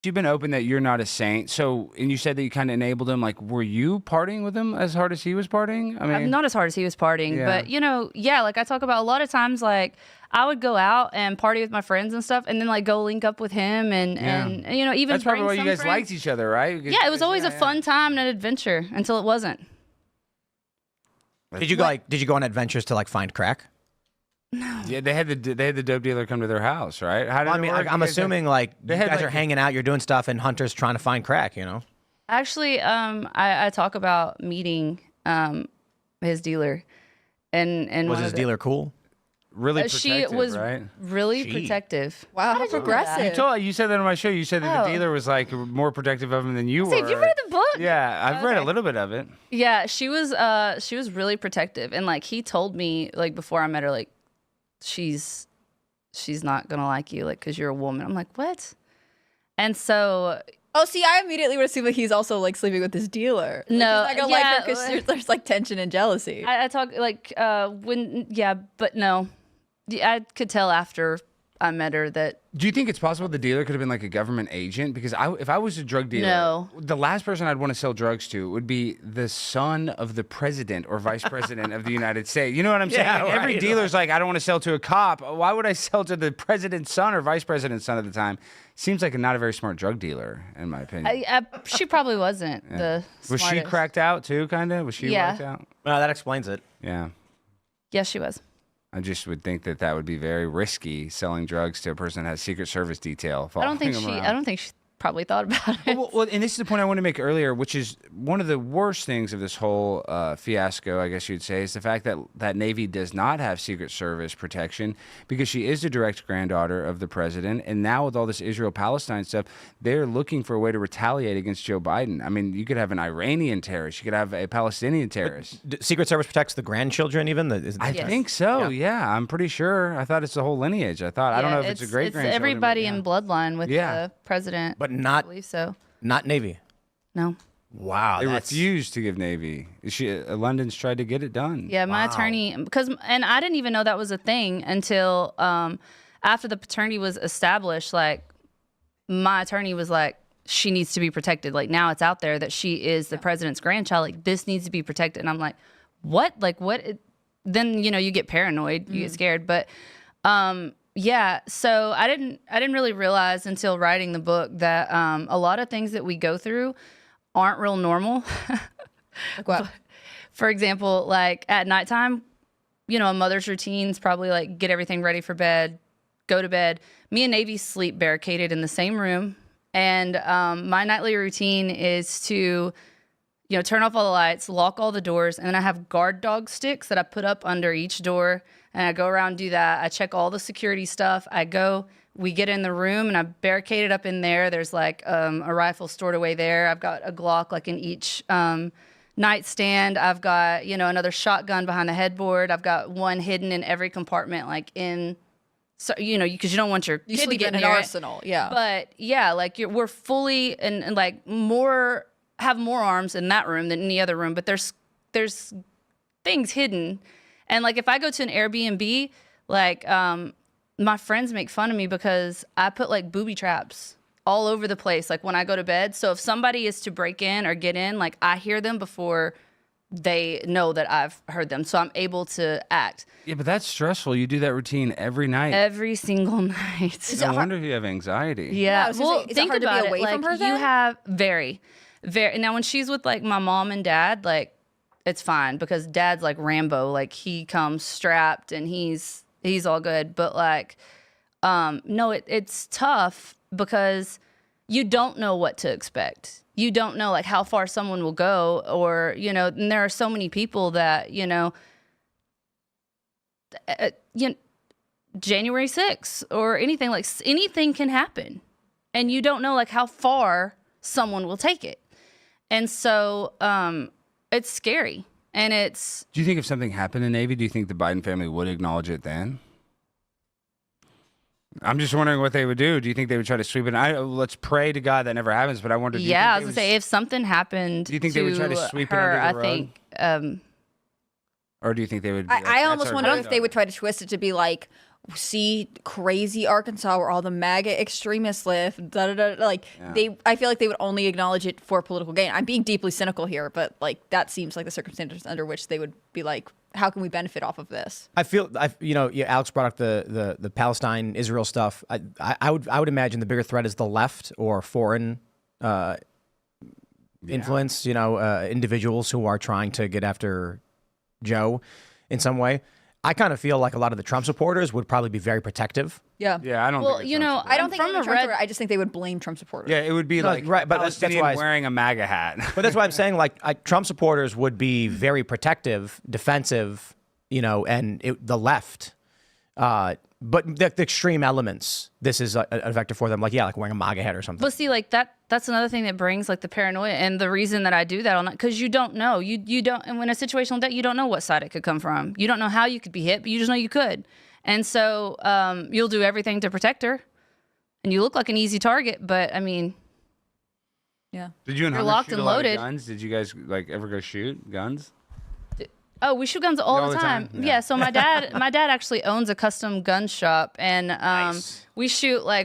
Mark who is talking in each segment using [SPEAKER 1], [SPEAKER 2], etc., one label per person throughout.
[SPEAKER 1] You've been open that you're not a saint. So, and you said that you kind of enabled him. Like, were you partying with him as hard as he was partying? I mean,
[SPEAKER 2] not as hard as he was partying, but like I talk about a lot of times, like I would go out and party with my friends and stuff, and then like go link up with him, and even
[SPEAKER 1] that's probably why
[SPEAKER 2] bring
[SPEAKER 1] you guys
[SPEAKER 2] some
[SPEAKER 1] liked
[SPEAKER 2] friends.
[SPEAKER 1] each other, right?
[SPEAKER 2] Yeah, it was always a fun time and an adventure until it wasn't.
[SPEAKER 3] Did you go on adventures to like find crack?
[SPEAKER 2] No.
[SPEAKER 1] Yeah, they had the dope dealer come to their house, right? How did it work?
[SPEAKER 3] I'm assuming like you guys are hanging out, you're doing stuff, and Hunter's trying to find crack.
[SPEAKER 2] Actually, I talk about meeting his dealer, and
[SPEAKER 3] was his dealer cool?
[SPEAKER 1] Really protective,
[SPEAKER 2] she was
[SPEAKER 1] right?
[SPEAKER 2] really protective.
[SPEAKER 4] Wow, how progressive.
[SPEAKER 1] You said that on my show. You said that the dealer was like more protective of him than you were.
[SPEAKER 2] Have you read the book?
[SPEAKER 1] Yeah, I've read a little bit of it.
[SPEAKER 2] Yeah, she was really protective, and like he told me like before I met her, like she's not gonna like you, like because you're a woman. I'm like, what? And so
[SPEAKER 4] oh, see, I immediately would assume that he's also like sleeping with his dealer.
[SPEAKER 2] No,
[SPEAKER 4] he's not gonna like her because there's like tension and jealousy.
[SPEAKER 2] I talk like but no, I could tell after I met her that.
[SPEAKER 1] Do you think it's possible the dealer could have been like a government agent? Because if I was a drug dealer,
[SPEAKER 2] No.
[SPEAKER 1] the last person I'd want to sell drugs to would be the son of the president or vice president of the United States. You know what I'm saying?
[SPEAKER 3] Yeah,
[SPEAKER 1] Like, every
[SPEAKER 3] right.
[SPEAKER 1] dealer's like, I don't want to sell to a cop. Why would I sell to the president's son or vice president's son at the time? Seems like not a very smart drug dealer, in my opinion.
[SPEAKER 2] She probably wasn't the
[SPEAKER 1] Was she
[SPEAKER 2] smartest.
[SPEAKER 1] cracked out too, kind of? Was she
[SPEAKER 2] Yeah.
[SPEAKER 1] whacked out?
[SPEAKER 3] That explains it.
[SPEAKER 1] Yeah.
[SPEAKER 2] Yes, she was.
[SPEAKER 1] I just would think that would be very risky, selling drugs to a person that has Secret Service detail.
[SPEAKER 2] I don't think she probably thought about it.
[SPEAKER 1] Well, and this is the point I wanted to make earlier, which is one of the worst things of this whole fiasco, I guess you'd say, is the fact that Navy does not have Secret Service protection because she is the direct granddaughter of the president. And now with all this Israel-Palestine stuff, they're looking for a way to retaliate against Joe Biden. I mean, you could have an Iranian terrorist. You could have a Palestinian terrorist.
[SPEAKER 3] Secret Service protects the grandchildren even?
[SPEAKER 1] I think so, yeah. I'm pretty sure. I thought it's the whole lineage. I don't know if it's a great grandchildren.
[SPEAKER 2] It's everybody
[SPEAKER 1] but,
[SPEAKER 2] in bloodline with the president.
[SPEAKER 3] But
[SPEAKER 2] I
[SPEAKER 3] not
[SPEAKER 2] believe so.
[SPEAKER 3] Not Navy.
[SPEAKER 2] No.
[SPEAKER 3] Wow.
[SPEAKER 1] They refused to give Navy. London's tried to get it done.
[SPEAKER 2] Yeah, my attorney, and I didn't even know that was a thing until after the paternity was established. Like, my attorney was like, she needs to be protected. Like, now it's out there that she is the president's grandchild. Like, this needs to be protected. And I'm like, what? Like, what? Then, you get paranoid, you get scared. But yeah, so I didn't really realize until writing the book that a lot of things that we go through aren't real normal.
[SPEAKER 4] Like what?
[SPEAKER 2] For example, like at nighttime, a mother's routine is probably like get everything ready for bed, go to bed. Me and Navy sleep barricaded in the same room, and my nightly routine is to turn off all the lights, lock all the doors, and then I have guard dog sticks that I put up under each door, and I go around and do that. I check all the security stuff. We get in the room, and I barricade it up in there. There's like a rifle stored away there. I've got a Glock like in each nightstand. I've got, another shotgun behind the headboard. I've got one hidden in every compartment, like in, so, because you don't want your kid to
[SPEAKER 4] sleep
[SPEAKER 2] get
[SPEAKER 4] in an
[SPEAKER 2] near it.
[SPEAKER 4] arsenal, yeah.
[SPEAKER 2] But yeah, like we're fully and like have more arms in that room than any other room, but there's things hidden. And like if I go to an Airbnb, like my friends make fun of me because I put like booby traps all over the place, like when I go to bed. So if somebody is to break in or get in, like I hear them before they know that I've heard them. So I'm able to act.
[SPEAKER 1] Yeah, but that's stressful. You do that routine every night.
[SPEAKER 2] Every single night.
[SPEAKER 1] No wonder if you have anxiety.
[SPEAKER 2] Yeah.
[SPEAKER 4] I was gonna
[SPEAKER 2] Well,
[SPEAKER 4] say, is it
[SPEAKER 2] think
[SPEAKER 4] hard to be
[SPEAKER 2] about
[SPEAKER 4] away
[SPEAKER 2] it.
[SPEAKER 4] from
[SPEAKER 2] Like
[SPEAKER 4] her
[SPEAKER 2] you
[SPEAKER 4] then?
[SPEAKER 2] have very. Now when she's with like my mom and dad, like it's fine because dad's like Rambo. Like he comes strapped and he's all good. But like, no, it's tough because you don't know what to expect. You don't know like how far someone will go, or and there are so many people that January 6th or anything can happen, and you don't know like how far someone will take it, and so it's scary. And it's.
[SPEAKER 1] Do you think if something happened in Navy, do you think the Biden family would acknowledge it then? I'm just wondering what they would do. Do you think they would try to sweep it? Let's pray to God that never happens. But I wonder.
[SPEAKER 2] Yeah, I was gonna say if something happened.
[SPEAKER 1] Do you think they would try to sweep
[SPEAKER 2] her,
[SPEAKER 1] it under the rug?
[SPEAKER 2] I think.
[SPEAKER 1] Or do you think they would? Be
[SPEAKER 4] I almost wonder if they would try to twist it to be like, see crazy Arkansas where all the MAGA extremists live. Like I feel like they would only acknowledge it for political gain. I'm being deeply cynical here, but like that seems like the circumstances under which they would be like, how can we benefit off of this?
[SPEAKER 3] Alex brought up the Palestine Israel stuff. I would imagine the bigger threat is the left or foreign influence. Individuals who are trying to get after Joe in some way. I kind of feel like a lot of the Trump supporters would probably be very protective.
[SPEAKER 4] Yeah.
[SPEAKER 1] Yeah, I don't.
[SPEAKER 2] Well,
[SPEAKER 1] think
[SPEAKER 2] you know,
[SPEAKER 4] I don't think
[SPEAKER 2] from
[SPEAKER 4] they would
[SPEAKER 2] a
[SPEAKER 4] Trump
[SPEAKER 2] red.
[SPEAKER 4] supporter, I just think they would blame Trump supporters.
[SPEAKER 1] Yeah, it would be like
[SPEAKER 3] right, but that's
[SPEAKER 1] Palestinian
[SPEAKER 3] why
[SPEAKER 1] wearing a MAGA hat.
[SPEAKER 3] But that's why I'm saying like Trump supporters would be very protective, defensive, and the left. But the extreme elements, this is a vector for them. Like wearing a MAGA hat or something.
[SPEAKER 2] But see, like that's another thing that brings like the paranoia, and the reason that I do that on that, because you don't know, you don't, and when a situation like that, you don't know what side it could come from. You don't know how you could be hit, but you just know you could, and so you'll do everything to protect her, and you look like an easy target. But I mean,
[SPEAKER 4] yeah.
[SPEAKER 1] Did you and
[SPEAKER 2] You're
[SPEAKER 1] Hunter
[SPEAKER 2] locked
[SPEAKER 1] shoot
[SPEAKER 2] and
[SPEAKER 1] a lot of
[SPEAKER 2] loaded.
[SPEAKER 1] guns? Did you guys like ever go shoot guns?
[SPEAKER 2] Oh, we shoot guns all the time. Yeah. So my dad actually owns a custom gun shop, and
[SPEAKER 1] Nice.
[SPEAKER 2] we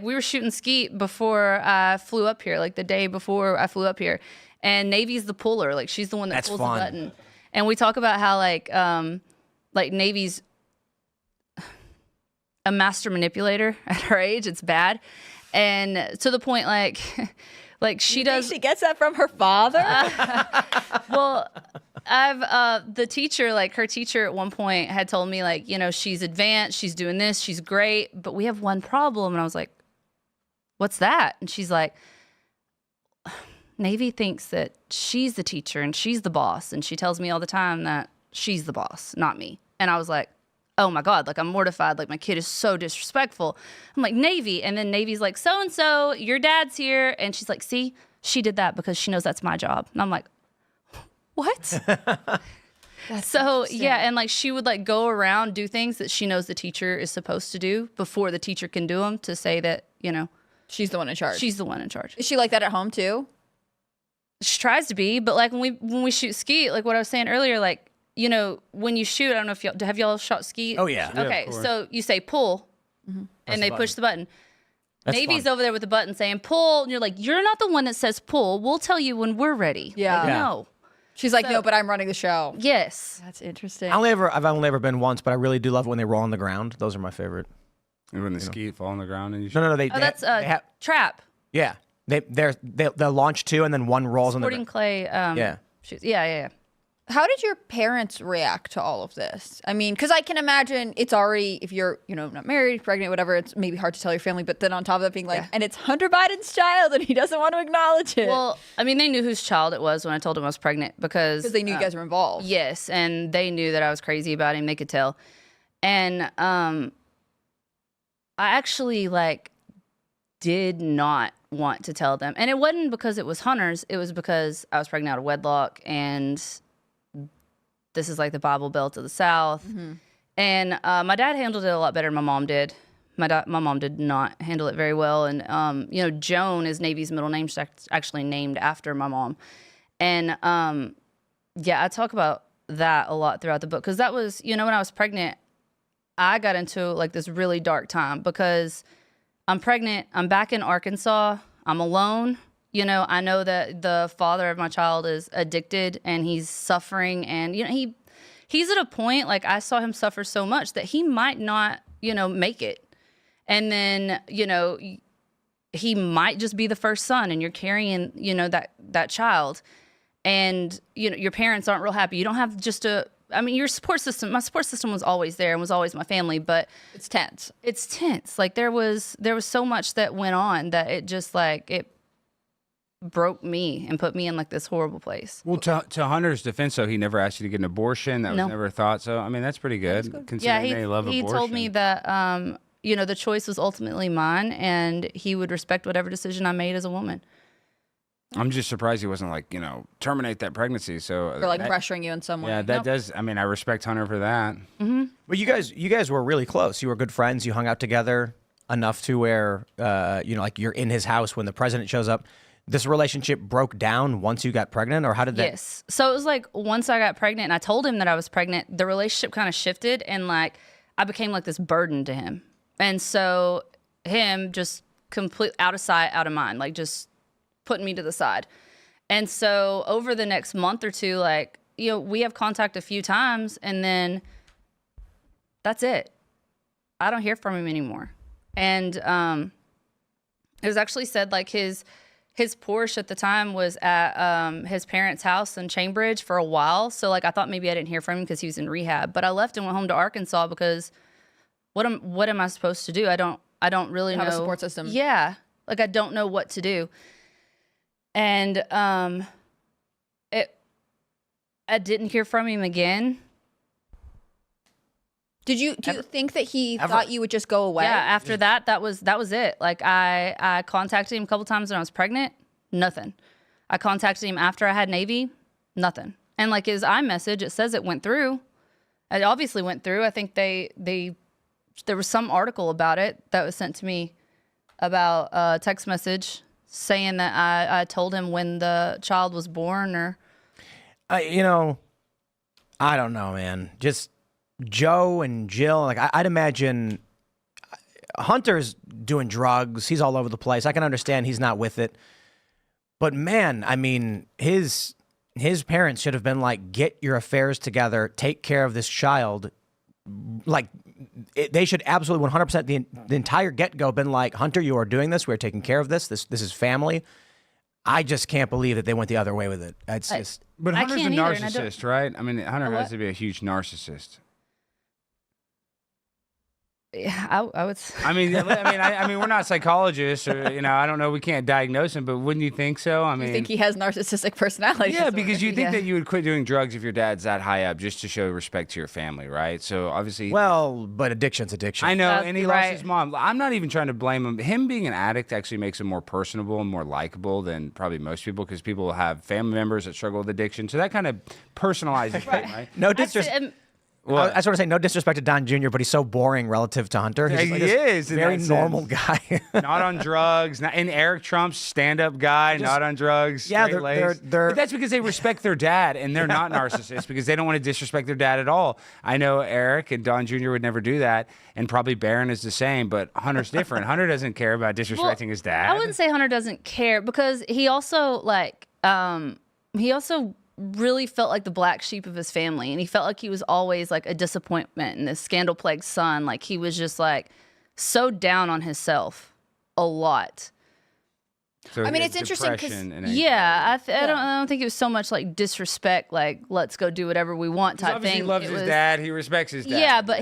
[SPEAKER 2] were shooting skeet before I flew up here, like the day before I flew up here. And Navy's the puller, like she's the one that
[SPEAKER 3] That's
[SPEAKER 2] pulls
[SPEAKER 3] fun.
[SPEAKER 2] the button. And we talk about how like Navy's a master manipulator at her age. It's bad, and to the point like she does.
[SPEAKER 4] She gets that from her father.
[SPEAKER 2] Well, the teacher, like her teacher at one point had told me like, she's advanced, she's doing this, she's great, but we have one problem. And I was like, what's that? And she's like, Navy thinks that she's the teacher and she's the boss. And she tells me all the time that she's the boss, not me. And I was like, oh my God, like I'm mortified. Like my kid is so disrespectful. I'm like, Navy. And then Navy's like, so-and-so, your dad's here. And she's like, see, she did that because she knows that's my job. And I'm like, what? So yeah, and like she would like go around do things that she knows the teacher is supposed to do before the teacher can do them, to say that
[SPEAKER 4] She's the one in charge.
[SPEAKER 2] she's the one in charge.
[SPEAKER 4] Is she like that at home too?
[SPEAKER 2] She tries to be, but like when we shoot skeet, like what I was saying earlier, like when you shoot, I don't know if y'all shot skeet.
[SPEAKER 3] Oh, yeah.
[SPEAKER 2] Okay, so you say pull, and they push the button.
[SPEAKER 3] That's
[SPEAKER 2] Navy's
[SPEAKER 3] fun.
[SPEAKER 2] over there with the button saying pull, and you're like, you're not the one that says pull. We'll tell you when we're ready.
[SPEAKER 4] Yeah.
[SPEAKER 2] Like,
[SPEAKER 3] Yeah.
[SPEAKER 2] no.
[SPEAKER 4] She's like, no, but I'm running the show.
[SPEAKER 2] Yes.
[SPEAKER 4] That's interesting.
[SPEAKER 3] I've only ever been once, but I really do love it when they roll on the ground. Those are my favorite.
[SPEAKER 1] And when the skeet fall on the ground and you shoot.
[SPEAKER 3] No, they.
[SPEAKER 2] Oh, that's trap.
[SPEAKER 3] Yeah, they'll launch two and then one rolls on the
[SPEAKER 2] Sporting
[SPEAKER 3] ground.
[SPEAKER 2] clay.
[SPEAKER 3] Yeah.
[SPEAKER 2] Shoots. Yeah.
[SPEAKER 4] How did your parents react to all of this? I mean, because I can imagine it's already, if you're, not married, pregnant, whatever, it's maybe hard to tell your family. But then on top of that being like, and it's Hunter Biden's child and he doesn't want to acknowledge it.
[SPEAKER 2] Well, I mean, they knew whose child it was when I told them I was pregnant because
[SPEAKER 4] they knew you guys were involved.
[SPEAKER 2] Yes, and they knew that I was crazy about him. They could tell. And I actually did not want to tell them. And it wasn't because it was Hunter's. It was because I was pregnant out of wedlock, and this is like the Bible Belt of the South.
[SPEAKER 4] Mm-hmm.
[SPEAKER 2] And my dad handled it a lot better than my mom did. My mom did not handle it very well. And, Joan is Navy's middle name. She's actually named after my mom. And, I talk about that a lot throughout the book. Because that was, when I was pregnant, I got into this really dark time because I'm pregnant. I'm back in Arkansas. I'm alone. I know that the father of my child is addicted and he's suffering. And, he's at a point, I saw him suffer so much that he might not, make it. And then, he might just be the first son and you're carrying, that child. And, your parents aren't real happy. You don't have just your support system, my support system was always there and was always my family, but
[SPEAKER 4] it's tense.
[SPEAKER 2] It's tense. There was so much that went on that it just it broke me and put me in this horrible place.
[SPEAKER 1] Well, to Hunter's defense, though, he never asked you to get an abortion. That
[SPEAKER 2] No.
[SPEAKER 1] was never a thought. So, I mean, that's pretty good. Considering they love
[SPEAKER 2] he
[SPEAKER 1] abortion.
[SPEAKER 2] told me that, the choice was ultimately mine and he would respect whatever decision I made as a woman.
[SPEAKER 1] I'm just surprised he wasn't terminate that pregnancy. So
[SPEAKER 4] Or pressuring you in some way.
[SPEAKER 1] Yeah, that does. I mean, I respect Hunter for that.
[SPEAKER 2] Mm-hmm.
[SPEAKER 3] But you guys were really close. You were good friends. You hung out together enough to where, you're in his house when the president shows up. This relationship broke down once you got pregnant, or how did that?
[SPEAKER 2] Yes. So it was once I got pregnant and I told him that I was pregnant, the relationship kind of shifted and I became like this burden to him. And so him just complete out of sight, out of mind, like just putting me to the side. And so over the next month or two, like, you know, we have contact a few times and then that's it. I don't hear from him anymore. And it was actually said like his Porsche at the time was at his parents' house in Chainbridge for a while. So like I thought maybe I didn't hear from him because he was in rehab. But I left and went home to Arkansas because what am I supposed to do? I don't really know.
[SPEAKER 4] Have a support system.
[SPEAKER 2] Yeah. Like I don't know what to do. And I didn't hear from him again.
[SPEAKER 4] Do you think that he thought you would just go away?
[SPEAKER 2] Yeah, after that was it. Like I contacted him a couple times when I was pregnant, nothing. I contacted him after I had Navy, nothing. And like his iMessage, it says it went through. It obviously went through. I think there was some article about it that was sent to me about a text message saying that I told him when the child was born or.
[SPEAKER 3] You know, I don't know, man. Just Joe and Jill, like I'd imagine Hunter's doing drugs. He's all over the place. I can understand he's not with it. But man, I mean, his parents should have been like, get your affairs together, take care of this child. Like they should absolutely 100% the entire get-go been like, Hunter, you are doing this. We're taking care of this. This is family. I just can't believe that they went the other way with it. It's just.
[SPEAKER 1] But
[SPEAKER 2] I
[SPEAKER 1] Hunter's a
[SPEAKER 2] can't either, and I
[SPEAKER 1] narcissist, right? I mean, Hunter
[SPEAKER 2] A
[SPEAKER 1] has
[SPEAKER 2] what?
[SPEAKER 1] to be a huge narcissist.
[SPEAKER 2] Yeah, I would.
[SPEAKER 1] I mean, we're not psychologists, or I don't know. We can't diagnose him, but wouldn't you think so? I mean,
[SPEAKER 4] You think he has narcissistic personality?
[SPEAKER 1] yeah,
[SPEAKER 4] disorder?
[SPEAKER 1] because you think
[SPEAKER 2] Yeah.
[SPEAKER 1] that you would quit doing drugs if your dad's that high up, just to show respect to your family, right? So obviously,
[SPEAKER 3] Well, but addiction's addiction.
[SPEAKER 1] I know,
[SPEAKER 2] That's
[SPEAKER 1] and he lost
[SPEAKER 2] right.
[SPEAKER 1] his mom. I'm not even trying to blame him. Him being an addict actually makes him more personable and more likable than probably most people, because people have family members that struggle with addiction. So that kind of personalizes him, right?
[SPEAKER 3] No
[SPEAKER 2] I
[SPEAKER 3] disrespect.
[SPEAKER 2] said-
[SPEAKER 3] I just want to say no disrespect to Don Jr., but he's so boring relative to Hunter. He's
[SPEAKER 1] Yeah,
[SPEAKER 3] just like
[SPEAKER 1] he
[SPEAKER 3] this
[SPEAKER 1] is, in
[SPEAKER 3] very
[SPEAKER 1] that
[SPEAKER 3] normal
[SPEAKER 1] sense.
[SPEAKER 3] guy.
[SPEAKER 1] Not on drugs. And Eric Trump's stand-up guy, not on drugs.
[SPEAKER 3] Yeah,
[SPEAKER 1] straight-laced.
[SPEAKER 3] they're-
[SPEAKER 1] But that's because they respect their dad, and they're not narcissists because they don't want to disrespect their dad at all. I know Eric and Don Jr. would never do that, and probably Barron is the same, but Hunter's different. Hunter doesn't care about disrespecting his dad.
[SPEAKER 2] I wouldn't say Hunter doesn't care because he also really felt like the black sheep of his family, and he felt like he was always like a disappointment and this scandal-plagued son. Like he was just like so down on himself a lot.
[SPEAKER 1] So
[SPEAKER 4] I mean,
[SPEAKER 1] he
[SPEAKER 4] it's
[SPEAKER 1] has
[SPEAKER 4] interesting 'cause-
[SPEAKER 1] depression and
[SPEAKER 2] Yeah,
[SPEAKER 1] anxiety.
[SPEAKER 2] I don't think it was so much like disrespect, like let's go do whatever we want
[SPEAKER 1] 'Cause
[SPEAKER 2] type
[SPEAKER 1] obviously
[SPEAKER 2] thing.
[SPEAKER 1] he loves
[SPEAKER 2] It
[SPEAKER 1] his
[SPEAKER 2] was-
[SPEAKER 1] dad. He respects his dad.
[SPEAKER 2] Yeah, but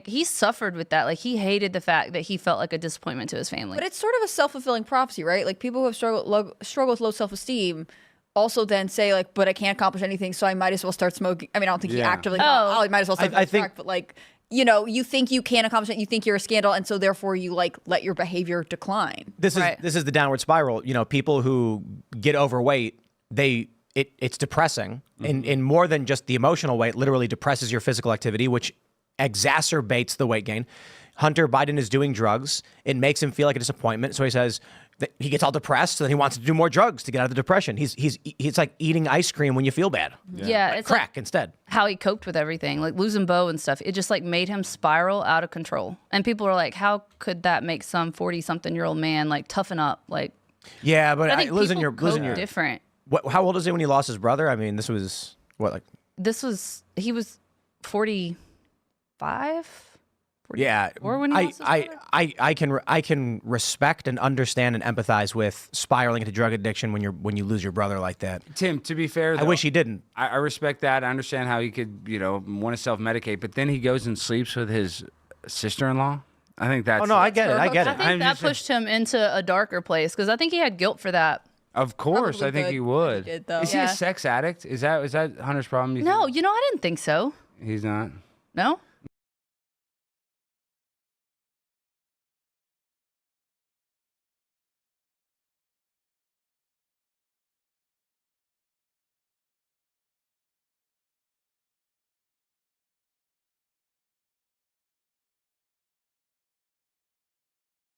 [SPEAKER 2] he suffered with that. Like he hated the fact that he felt like a disappointment to his family.
[SPEAKER 4] But it's sort of a self-fulfilling prophecy, right? Like people who have struggle with low self-esteem also then say like, but I can't accomplish anything, so I might as well start smoking. I mean, I don't think he
[SPEAKER 1] Yeah.
[SPEAKER 4] actively thought, I might as well start
[SPEAKER 3] I
[SPEAKER 4] smoking
[SPEAKER 3] think-
[SPEAKER 4] crack, but like, you think you can't accomplish it, you think you're a scandal, and so therefore you like let your behavior decline.
[SPEAKER 3] This
[SPEAKER 2] Right.
[SPEAKER 3] is the downward spiral. People who get overweight, it's depressing, in more than just the emotional weight. Literally depresses your physical activity, which exacerbates the weight gain. Hunter Biden is doing drugs. It makes him feel like a disappointment. So he says that he gets all depressed, so then he wants to do more drugs to get out of the depression. He's like eating ice cream when you feel bad.
[SPEAKER 2] yeah, it's like
[SPEAKER 3] Crack instead.
[SPEAKER 2] how he coped with everything, like losing Bo and stuff. It just like made him spiral out of control. And people are like, how could that make some 40-something-year-old man like toughen up? Like,
[SPEAKER 3] Yeah, but
[SPEAKER 2] I think
[SPEAKER 3] losing
[SPEAKER 2] people
[SPEAKER 3] your
[SPEAKER 2] cope different.
[SPEAKER 3] how old is he when he lost his brother? I mean, this was what, like.
[SPEAKER 2] He was 45.
[SPEAKER 3] Yeah,
[SPEAKER 2] Or when he lost his brother?
[SPEAKER 3] I can respect and understand and empathize with spiraling into drug addiction when you lose your brother like that.
[SPEAKER 1] Tim, to be fair,
[SPEAKER 3] I
[SPEAKER 1] though,
[SPEAKER 3] wish he didn't.
[SPEAKER 1] I respect that. I understand how he could, want to self-medicate, but then he goes and sleeps with his sister-in-law. I think that's.
[SPEAKER 3] Oh no, I get it. I get
[SPEAKER 2] I
[SPEAKER 3] it.
[SPEAKER 2] think
[SPEAKER 1] I'm
[SPEAKER 2] that
[SPEAKER 1] just-
[SPEAKER 2] pushed him into a darker place because I think he had guilt for that.
[SPEAKER 1] Of course,
[SPEAKER 4] Probably
[SPEAKER 1] I think
[SPEAKER 4] good
[SPEAKER 1] he
[SPEAKER 4] that
[SPEAKER 1] would.
[SPEAKER 4] he did, though.
[SPEAKER 1] Is he
[SPEAKER 2] Yeah.
[SPEAKER 1] a sex addict? Is that Hunter's problem? You
[SPEAKER 2] No,
[SPEAKER 1] think?
[SPEAKER 2] I didn't think so.
[SPEAKER 1] He's not.
[SPEAKER 2] No?